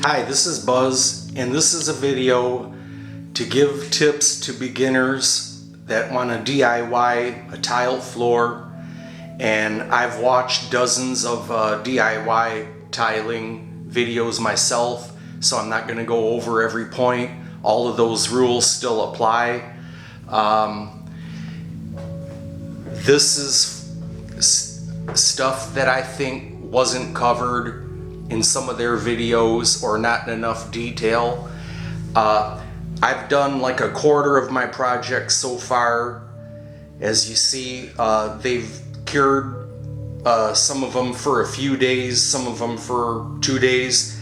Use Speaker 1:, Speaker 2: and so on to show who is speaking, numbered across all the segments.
Speaker 1: Hi, this is Buzz, and this is a video to give tips to beginners that want to DIY a tile floor. And I've watched dozens of DIY tiling videos myself, so I'm not going to go over every point. All of those rules still apply. This is stuff that I think wasn't covered in some of their videos or not in enough detail. I've done like a quarter of my projects so far. As you see, they've cured some of them for a few days, some of them for 2 days.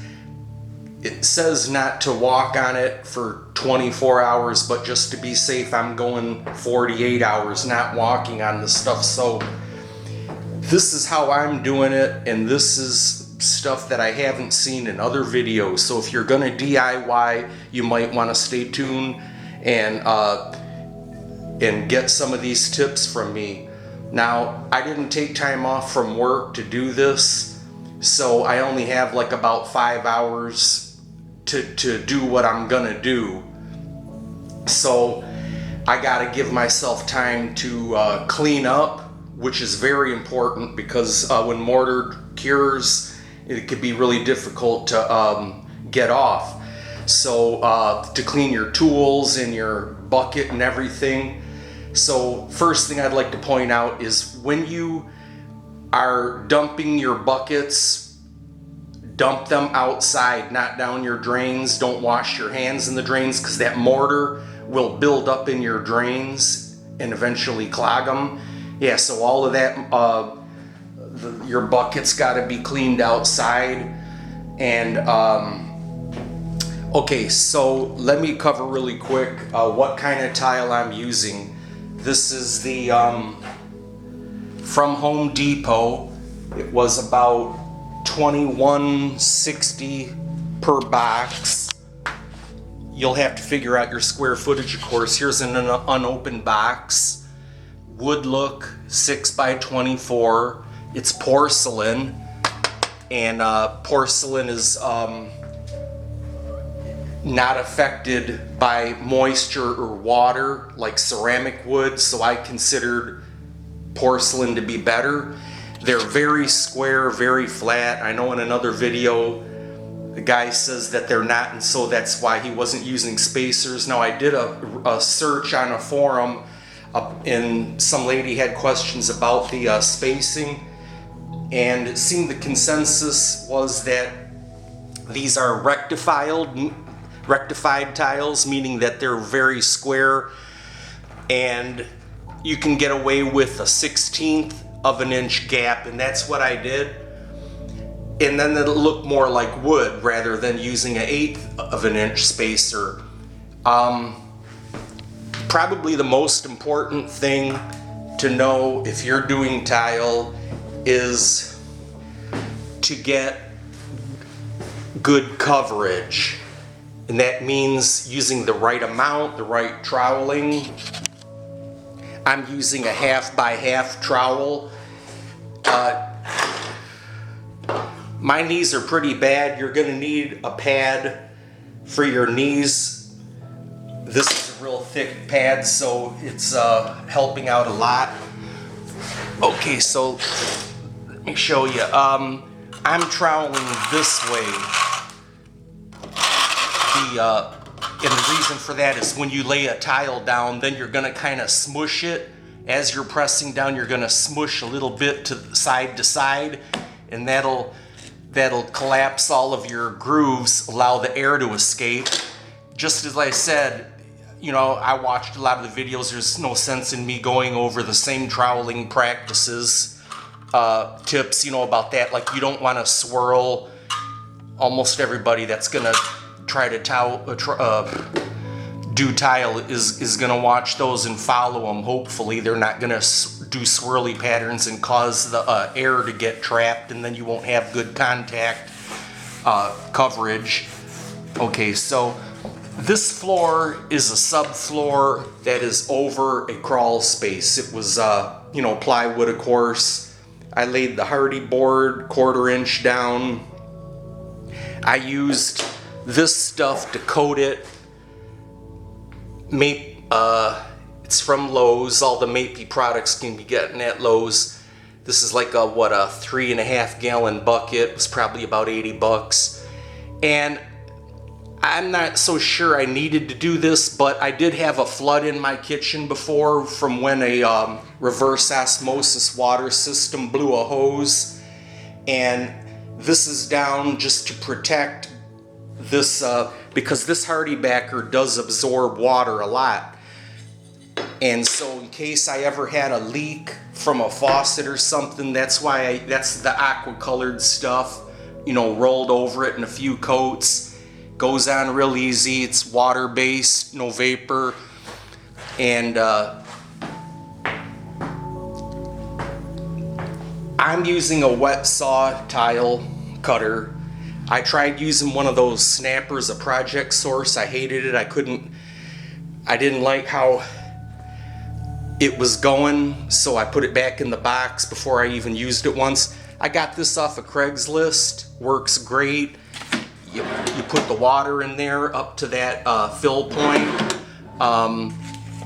Speaker 1: It says not to walk on it for 24 hours, but just to be safe, I'm going 48 hours not walking on this stuff. So this is how I'm doing it, and this is stuff that I haven't seen in other videos. So if you're gonna DIY, you might want to stay tuned and get some of these tips from me. Now, I didn't take time off from work to do this, so I only have like about 5 hours to do what I'm gonna do. So I gotta give myself time to clean up, which is very important because when mortar cures, it could be really difficult to get off. So to clean your tools and your bucket and everything. So first thing I'd like to point out is when you are dumping your buckets, dump them outside, not down your drains. Don't wash your hands in the drains because that mortar will build up in your drains and eventually clog them. Yeah, so all of that, your bucket's got to be cleaned outside. And okay, so let me cover really quick what kind of tile I'm using. This is the from Home Depot. It was about $21.60 per box. You'll have to figure out your square footage, of course. Here's an unopened box. Wood look, 6x24. It's porcelain, and porcelain is not affected by moisture or water like ceramic wood, so I considered porcelain to be better. They're very square, very flat. I know in another video the guy says that they're not, and so that's why he wasn't using spacers. Now, I did a search on a forum, and some lady had questions about the spacing. And it seemed the consensus was that these are rectified tiles, meaning that they're very square, and you can get away with a 1/16 of an inch gap, and that's what I did. And then it'll look more like wood rather than using an 1/8 of an inch spacer. Probably the most important thing to know if you're doing tile is to get good coverage, and that means using the right amount, the right troweling. I'm using a 1/2x1/2 trowel. My knees are pretty bad. You're gonna need a pad for your knees. This is a real thick pad, so it's helping out a lot. Okay, so let me show you. I'm troweling this way. And the reason for that is when you lay a tile down, then you're gonna kind of smush it. As you're pressing down, you're gonna smush a little bit to side, and that'll collapse all of your grooves, allow the air to escape. Just as I said, you know, I watched a lot of the videos. There's no sense in me going over the same troweling practices, tips, you know, about that. Like, you don't want to swirl. Almost everybody that's gonna try to do tile is gonna watch those and follow them. Hopefully they're not gonna do swirly patterns and cause the air to get trapped, and then you won't have good contact coverage. Okay, so this floor is a subfloor that is over a crawl space. It was, you know, plywood, of course. I laid the hardy board 1/4 inch down. I used this stuff to coat it. It's from Lowe's. All the Mapey products can be getting at Lowe's. This is like a 3.5 gallon bucket. It was probably about 80 bucks. And I'm not so sure I needed to do this, but I did have a flood in my kitchen before from when a reverse osmosis water system blew a hose. And this is down just to protect this, because this hardy backer does absorb water a lot. And so in case I ever had a leak from a faucet or something, that's why that's the aqua colored stuff, you know, rolled over it in a few coats. Goes on real easy. It's water based, no vapor. And I'm using a wet saw tile cutter. I tried using one of those snappers, a Project Source. I hated it. I didn't like how it was going, so I put it back in the box before I even used it once. I got this off of Craigslist. Works great. You put the water in there up to that fill point.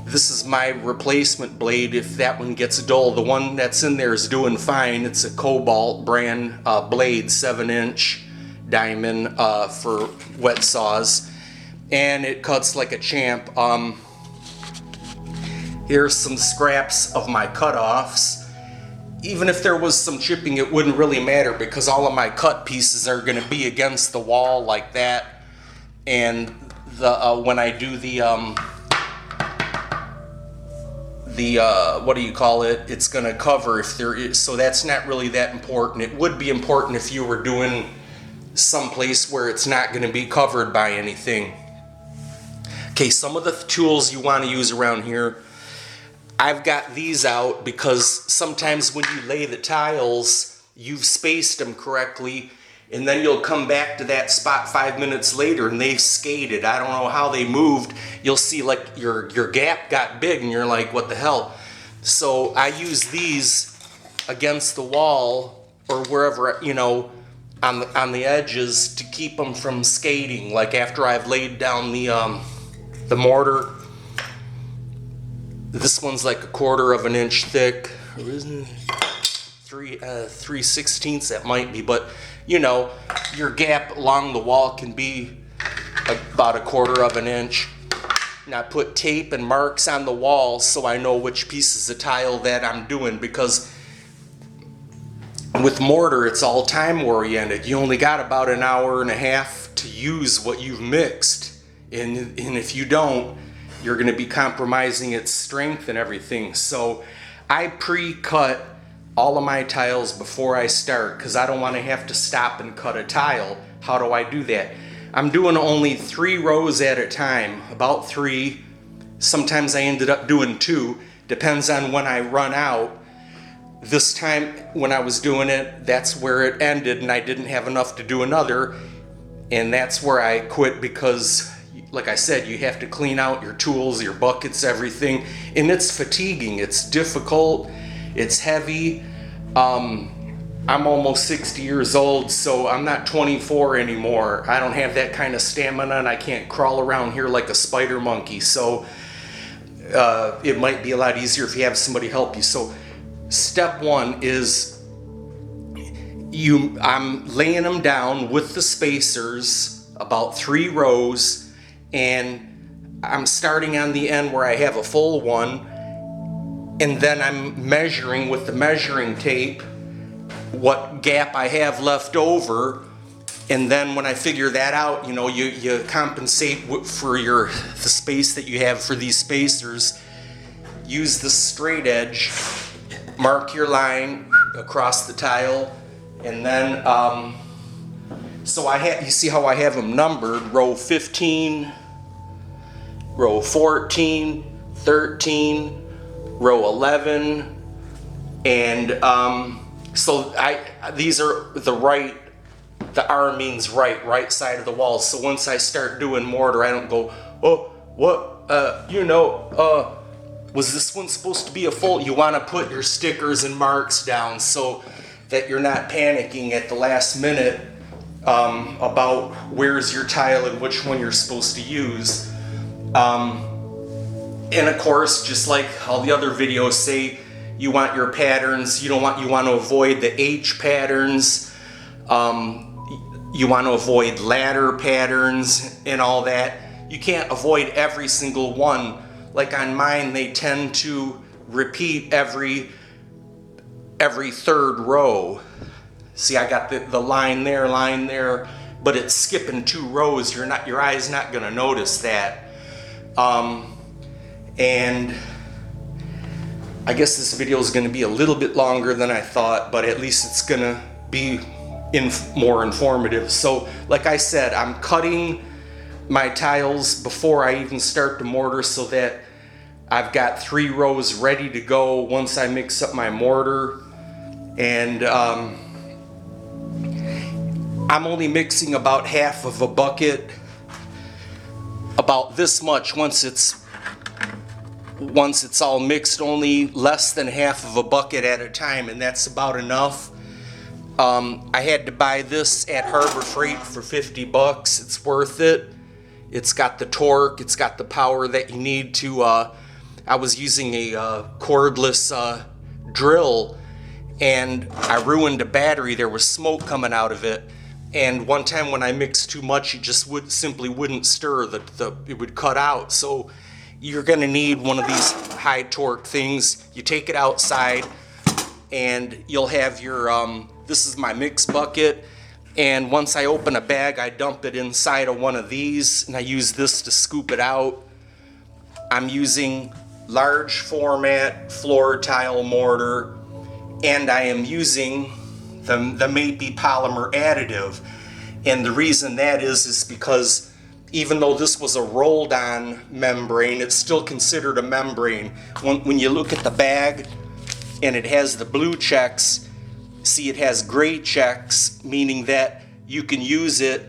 Speaker 1: This is my replacement blade if that one gets dull. The one that's in there is doing fine. It's a Cobalt brand blade, 7-inch diamond for wet saws. And it cuts like a champ. Here's some scraps of my cutoffs. Even if there was some chipping, it wouldn't really matter because all of my cut pieces are going to be against the wall like that. And when I do the what do you call it? It's going to cover if there is. So that's not really that important. It would be important if you were doing someplace where it's not going to be covered by anything. Okay, some of the tools you want to use around here. I've got these out because sometimes when you lay the tiles, you've spaced them correctly, and then you'll come back to that spot 5 minutes later and they've skated. I don't know how they moved. You'll see like your gap got big and you're like, what the hell? So I use these against the wall or wherever, you know, on the edges to keep them from skating. Like after I've laid down the mortar. This one's like 1/4 of an inch thick, or isn't it? 3/16 that might be, but you know, your gap along the wall can be about 1/4 of an inch. And I put tape and marks on the wall so I know which pieces of tile that I'm doing, because with mortar it's all time oriented. You only got about an hour and a half to use what you've mixed, and if you don't, you're going to be compromising its strength and everything. So I pre-cut all of my tiles before I start because I don't want to have to stop and cut a tile. How do I do that? I'm doing only 3 rows at a time, about 3. Sometimes I ended up doing 2. Depends on when I run out. This time when I was doing it, that's where it ended and I didn't have enough to do another. And that's where I quit because, like I said, you have to clean out your tools, your buckets, everything. And it's fatiguing, it's difficult, it's heavy. I'm almost 60 years old, so I'm not 24 anymore. I don't have that kind of stamina and I can't crawl around here like a spider monkey. So it might be a lot easier if you have somebody help you. So step 1 is I'm laying them down with the spacers, about 3 rows, and I'm starting on the end where I have a full one, and then I'm measuring with the measuring tape what gap I have left over, and then when I figure that out, you know, you compensate for the space that you have for these spacers. Use the straight edge, mark your line across the tile, and then so you see how I have them numbered: row 15, row 14, 13, row 11, and so these are the R means right side of the wall. So once I start doing mortar, I don't go, oh, what, was this one supposed to be a full? You want to put your stickers and marks down so that you're not panicking at the last minute about where's your tile and which one you're supposed to use. And of course, just like all the other videos say, you want your patterns, you want to avoid the H patterns, you want to avoid ladder patterns and all that. You can't avoid every single one. Like on mine, they tend to repeat every third row. See, I got the line there, but it's skipping 2 rows. Your eye's not gonna notice that. And I guess this video is gonna be a little bit longer than I thought, but at least it's gonna be more informative. So, like I said, I'm cutting my tiles before I even start the mortar so that I've got 3 rows ready to go once I mix up my mortar. And I'm only mixing about half of a bucket, about this much. Once it's all mixed, only less than half of a bucket at a time, and that's about enough. I had to buy this at Harbor Freight for 50 bucks. It's worth it. It's got the torque, it's got the power that you need to, I was using a cordless drill, and I ruined a battery. There was smoke coming out of it. And one time when I mixed too much, it just simply wouldn't stir. It would cut out. So you're gonna need one of these high torque things. You take it outside and you'll have your, this is my mix bucket. And once I open a bag, I dump it inside of one of these and I use this to scoop it out. I'm using large format floor tile mortar, and I am using the Maybe polymer additive. And the reason that is because even though this was a rolled on membrane, it's still considered a membrane. When you look at the bag and it has the blue checks, see it has gray checks, meaning that you can use it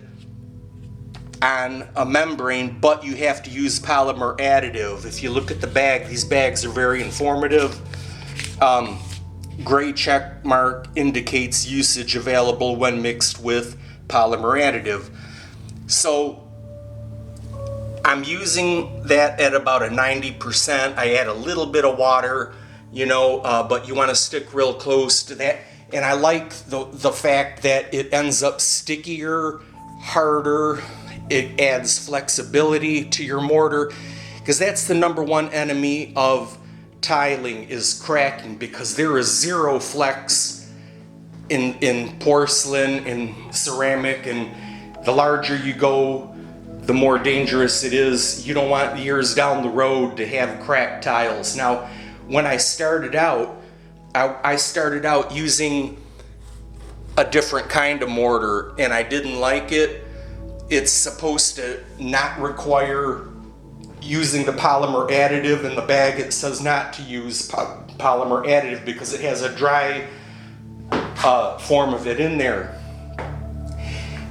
Speaker 1: on a membrane, but you have to use polymer additive. If you look at the bag, these bags are very informative. Gray check mark indicates usage available when mixed with polymer additive. So I'm using that at about a 90%. I add a little bit of water, but you want to stick real close to that. And I like the fact that it ends up stickier, harder. It adds flexibility to your mortar, because that's the #1 enemy of tiling is cracking, because there is zero flex in porcelain and ceramic, and the larger you go, the more dangerous it is. You don't want years down the road to have cracked tiles. Now, when I started out, I started out using a different kind of mortar, and I didn't like it. It's supposed to not require using the polymer additive. In the bag it says not to use polymer additive because it has a dry form of it in there.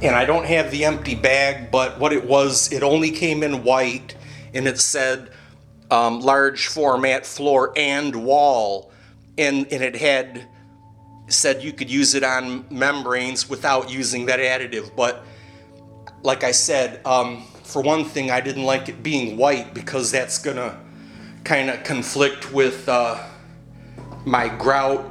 Speaker 1: And I don't have the empty bag, but what it was, it only came in white, and it said large format floor and wall, and it had said you could use it on membranes without using that additive. But like I said, for one thing, I didn't like it being white because that's gonna kind of conflict with my grout,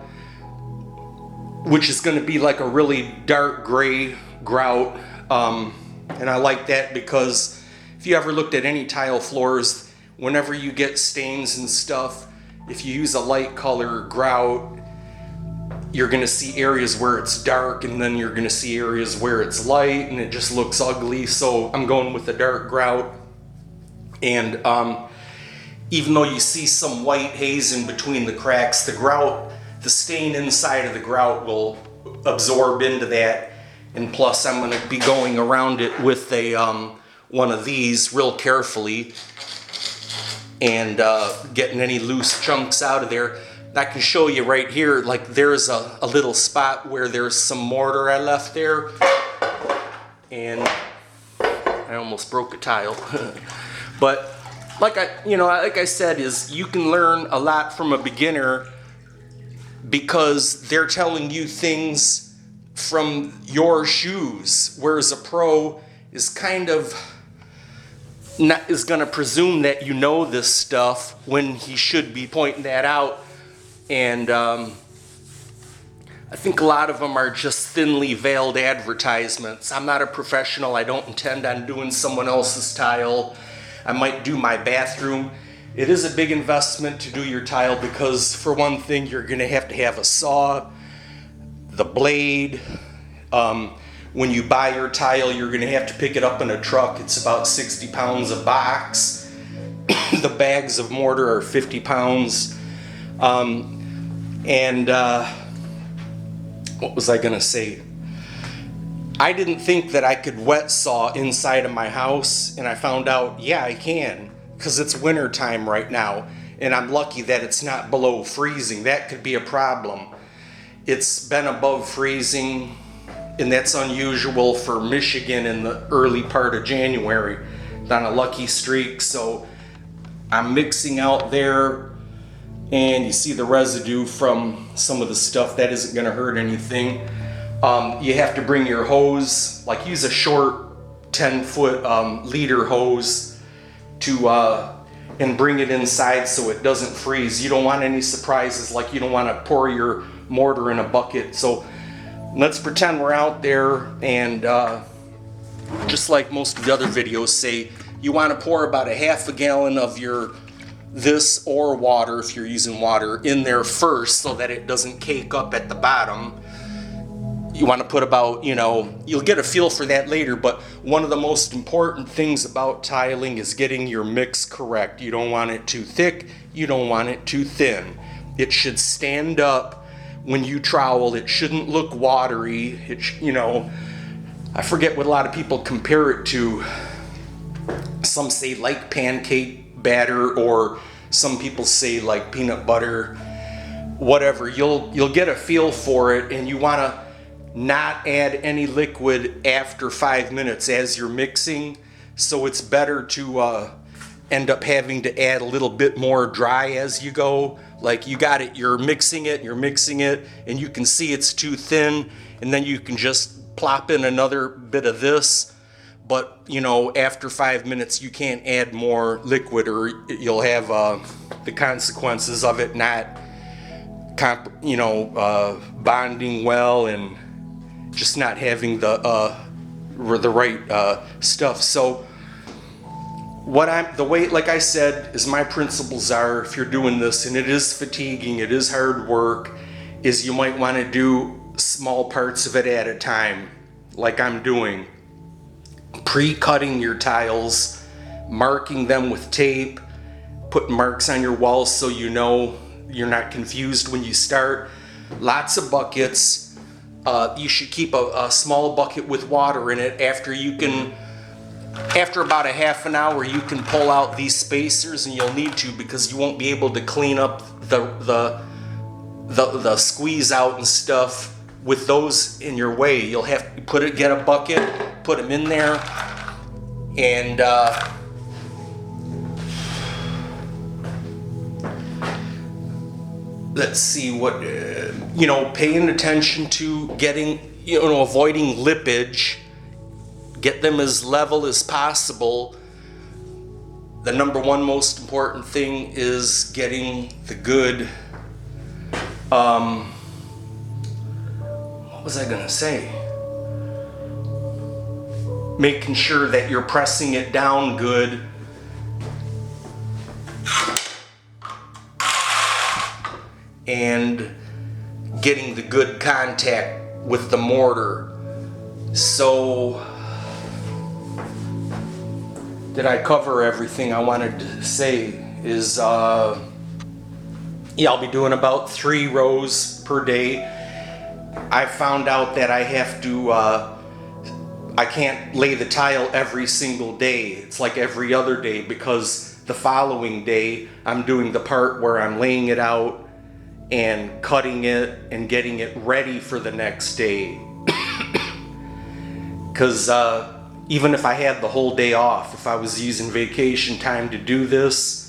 Speaker 1: which is gonna be like a really dark gray grout. And I like that because if you ever looked at any tile floors, whenever you get stains and stuff, if you use a light color grout, you're gonna see areas where it's dark, and then you're gonna see areas where it's light, and it just looks ugly. So I'm going with the dark grout. And even though you see some white haze in between the cracks, the grout, the stain inside of the grout will absorb into that. And plus I'm gonna be going around it with a one of these real carefully and getting any loose chunks out of there. I can show you right here, like there's a little spot where there's some mortar I left there, and I almost broke a tile. But like I said, is you can learn a lot from a beginner because they're telling you things from your shoes, whereas a pro is kind of is going to presume that you know this stuff when he should be pointing that out. And I think a lot of them are just thinly veiled advertisements. I'm not a professional. I don't intend on doing someone else's tile. I might do my bathroom. It is a big investment to do your tile because, for one thing, you're going to have a saw, the blade. When you buy your tile, you're going to have to pick it up in a truck. It's about 60 pounds a box. The bags of mortar are 50 pounds. What was I going to say? I didn't think that I could wet saw inside of my house, and I found out, yeah, I can, because it's winter time right now, and I'm lucky that it's not below freezing. That could be a problem. It's been above freezing, and that's unusual for Michigan in the early part of January. It's on a lucky streak, so I'm mixing out there, and you see the residue from some of the stuff. That isn't going to hurt anything. You have to bring your hose, like use a short 10-foot liter hose to and bring it inside so it doesn't freeze. You don't want any surprises, like you don't want to pour your mortar in a bucket. So let's pretend we're out there, and just like most of the other videos say, you want to pour about a half a gallon of your this or water, if you're using water, in there first so that it doesn't cake up at the bottom. You want to put about, you'll get a feel for that later, but one of the most important things about tiling is getting your mix correct. You don't want it too thick, you don't want it too thin. It should stand up when you trowel. It shouldn't look watery. I forget what a lot of people compare it to. Some say like pancake batter, or some people say like peanut butter, whatever. You'll get a feel for it, and you want to not add any liquid after 5 minutes as you're mixing. So it's better to end up having to add a little bit more dry as you go. Like you got it, you're mixing it, and you can see it's too thin, and then you can just plop in another bit of this. But after 5 minutes you can't add more liquid, or you'll have the consequences of it not bonding well and just not having the right stuff. So like I said, is my principles are, if you're doing this, and it is fatiguing, it is hard work, is you might want to do small parts of it at a time, like I'm doing. Pre-cutting your tiles, marking them with tape, putting marks on your walls so you know you're not confused when you start. Lots of buckets. You should keep a small bucket with water in it. After about a half an hour, you can pull out these spacers, and you'll need to, because you won't be able to clean up the squeeze out and stuff with those in your way. You'll have to get a bucket, put them in there, and let's see what paying attention to getting avoiding lippage. Get them as level as possible. The number one most important thing is getting the good what was I gonna say? Making sure that you're pressing it down good. And getting the good contact with the mortar. So, did I cover everything I wanted to say? I'll be doing about 3 rows per day. I found out that I have to, I can't lay the tile every single day. It's like every other day, because the following day I'm doing the part where I'm laying it out and cutting it and getting it ready for the next day. Because even if I had the whole day off, if I was using vacation time to do this,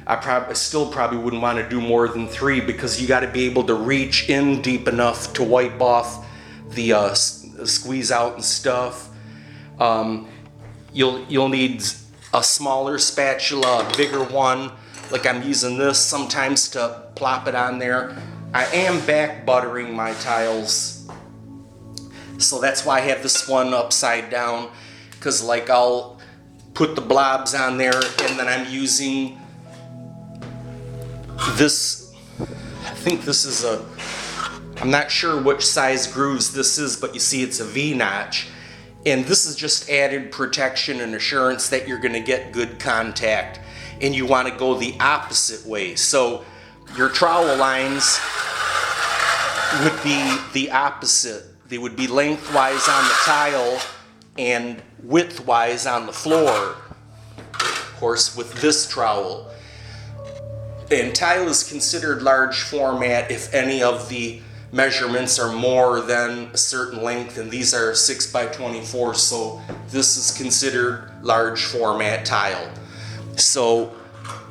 Speaker 1: I still probably wouldn't want to do more than 3, because you got to be able to reach in deep enough to wipe off the squeeze out and stuff. You'll need a smaller spatula, a bigger one, like I'm using this sometimes to plop it on there. I am back buttering my tiles, so that's why I have this one upside down, because like I'll put the blobs on there and then I'm using this, I think this is I'm not sure which size grooves this is, but you see it's a V-notch. And this is just added protection and assurance that you're gonna get good contact. And you wanna go the opposite way. So your trowel lines would be the opposite. They would be lengthwise on the tile and widthwise on the floor, of course, with this trowel. And tile is considered large format if any of the measurements are more than a certain length, and these are 6 by 24, so this is considered large format tile. So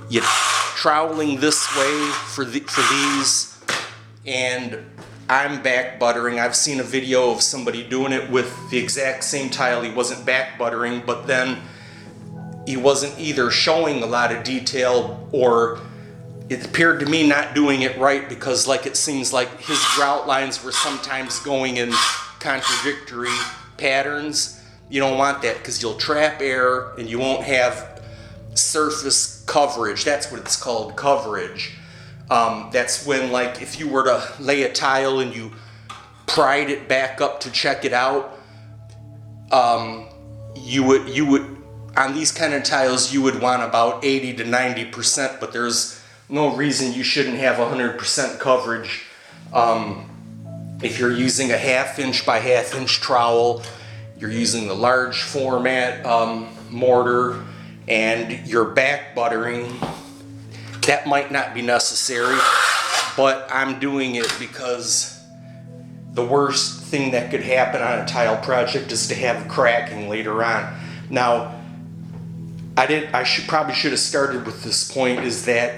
Speaker 1: you're troweling this way for these, and I'm back buttering. I've seen a video of somebody doing it with the exact same tile. He wasn't back buttering, but then he wasn't either showing a lot of detail, or it appeared to me not doing it right, because like it seems like his grout lines were sometimes going in contradictory patterns. You don't want that, because you'll trap air and you won't have surface coverage. That's what it's called, coverage. That's when, like, if you were to lay a tile and you pried it back up to check it out, you would on these kind of tiles you would want about 80 to 90%, but there's no reason you shouldn't have 100% coverage. If you're using a 1/2 inch by 1/2 inch trowel, you're using the large format mortar, and you're back buttering, that might not be necessary, but I'm doing it because the worst thing that could happen on a tile project is to have cracking later on. Now, probably should have started with this point, is that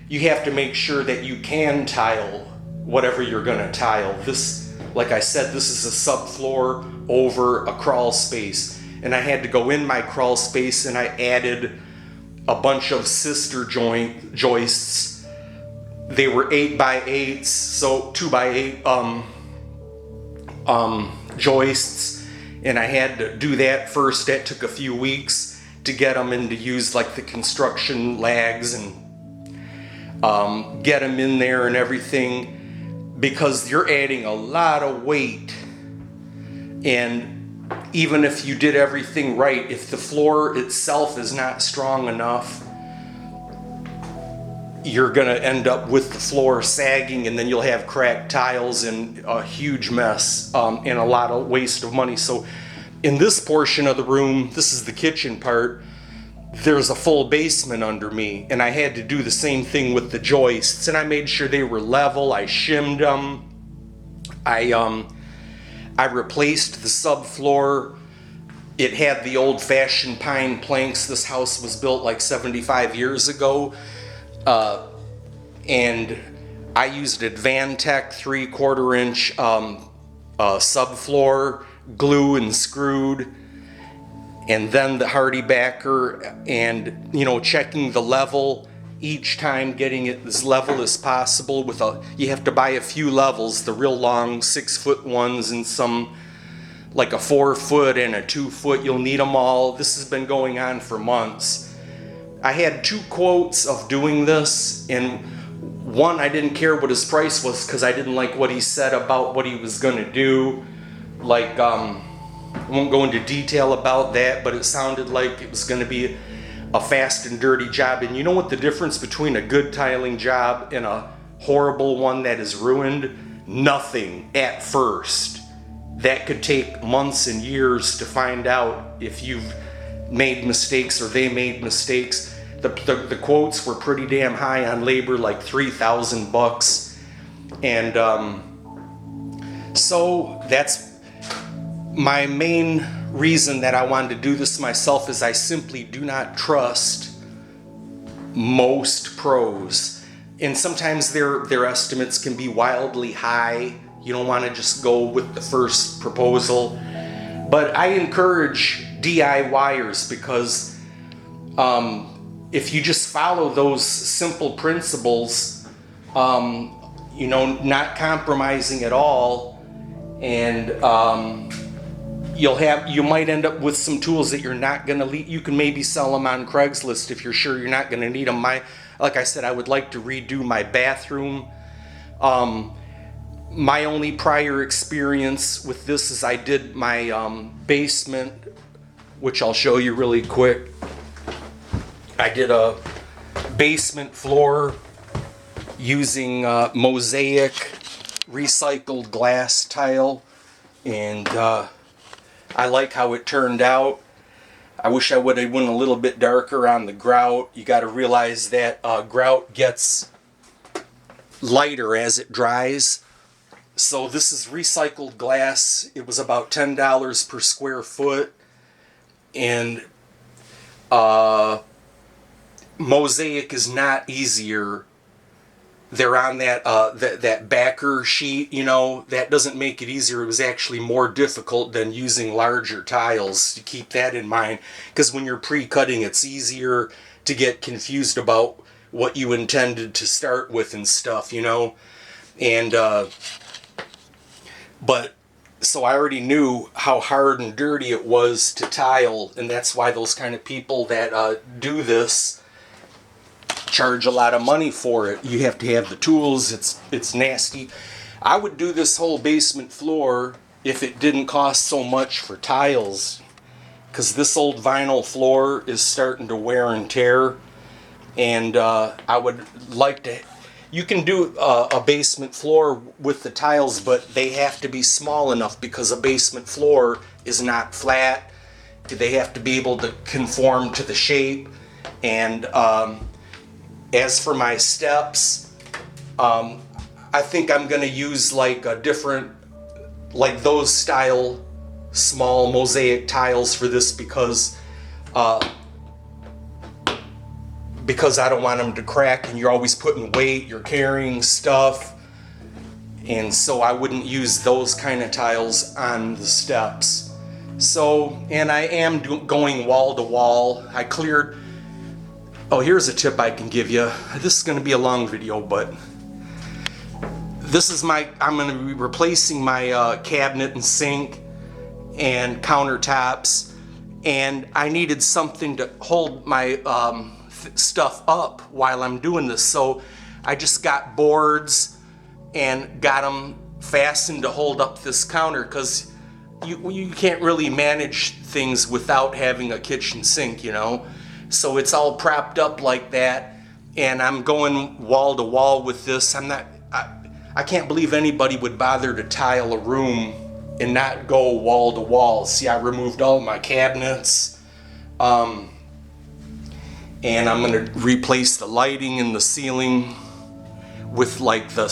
Speaker 1: you have to make sure that you can tile whatever you're gonna tile. This, like I said, this is a subfloor over a crawl space, and I had to go in my crawl space and I added a bunch of sister joists. They were 8 by 8s, so 2 by 8 joists, and I had to do that first. That took a few weeks to get them in, to use like the construction lags and get them in there and everything, because you're adding a lot of weight. And even if you did everything right, if the floor itself is not strong enough, you're gonna end up with the floor sagging, and then you'll have cracked tiles and a huge mess, and a lot of waste of money. So in this portion of the room, this is the kitchen part, there's a full basement under me, and I had to do the same thing with the joists, and I made sure they were level. I shimmed them. I replaced the subfloor. It had the old-fashioned pine planks. This house was built like 75 years ago, and I used Advantech 3/4 inch subfloor, glue and screwed, and then the hardy backer, and checking the level each time, getting it as level as possible. You have to buy a few levels, the real long 6-foot ones, and some like a 4-foot and a 2-foot. You'll need them all. This has been going on for months. I had 2 quotes of doing this, and one, I didn't care what his price was, because I didn't like what he said about what he was gonna do. Like, I won't go into detail about that, but it sounded like it was going to be a fast and dirty job. And you know what the difference between a good tiling job and a horrible one that is ruined? Nothing at first. That could take months and years to find out if you've made mistakes or they made mistakes. The quotes were pretty damn high on labor, like $3,000. And so that's my main reason that I wanted to do this myself, is I simply do not trust most pros. And sometimes their estimates can be wildly high. You don't want to just go with the first proposal. But I encourage DIYers because if you just follow those simple principles, you know, not compromising at all, and you might end up with some tools that you're not going to you can maybe sell them on Craigslist if you're sure you're not going to need them. Like I said, I would like to redo my bathroom. My only prior experience with this is I did my basement, which I'll show you really quick. I did a basement floor using mosaic recycled glass tile, and I like how it turned out. I wish I would have went a little bit darker on the grout. You got to realize that grout gets lighter as it dries. So this is recycled glass. It was about $10 per square foot, and mosaic is not easier. They're on that backer sheet, you know, that doesn't make it easier. It was actually more difficult than using larger tiles. To keep that in mind, because when you're pre-cutting, it's easier to get confused about what you intended to start with and stuff, you know. And but so I already knew how hard and dirty it was to tile, and that's why those kind of people that do this charge a lot of money for it. You have to have the tools. It's nasty. I would do this whole basement floor if it didn't cost so much for tiles, because this old vinyl floor is starting to wear and tear, and I would like to. You can do a basement floor with the tiles, but they have to be small enough because a basement floor is not flat. They have to be able to conform to the shape. And as for my steps, I think I'm going to use like a different, like those style small mosaic tiles for this because I don't want them to crack, and you're always putting weight, you're carrying stuff, and so I wouldn't use those kind of tiles on the steps. So, and I am going wall to wall. I cleared, oh, here's a tip I can give you. This is going to be a long video, but this is I'm going to be replacing my cabinet and sink and countertops, and I needed something to hold my stuff up while I'm doing this, so I just got boards and got them fastened to hold up this counter, because you can't really manage things without having a kitchen sink, you know. So it's all propped up like that, and I'm going wall to wall with this. I can't believe anybody would bother to tile a room and not go wall to wall. See, I removed all my cabinets. And I'm going to replace the lighting in the ceiling with like the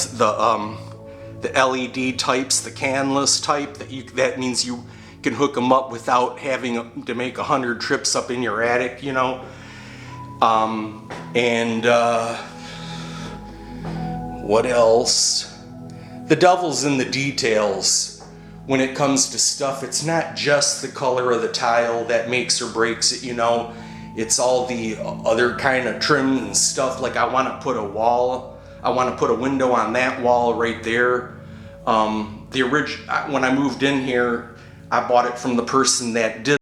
Speaker 1: LED types, the canless type. That means you can hook them up without having to make 100 trips up in your attic, you know. What else? The devil's in the details. When it comes to stuff, it's not just the color of the tile that makes or breaks it, you know. It's all the other kind of trim and stuff. Like I want to put a wall, I want to put a window on that wall right there. When I moved in here, I bought it from the person that did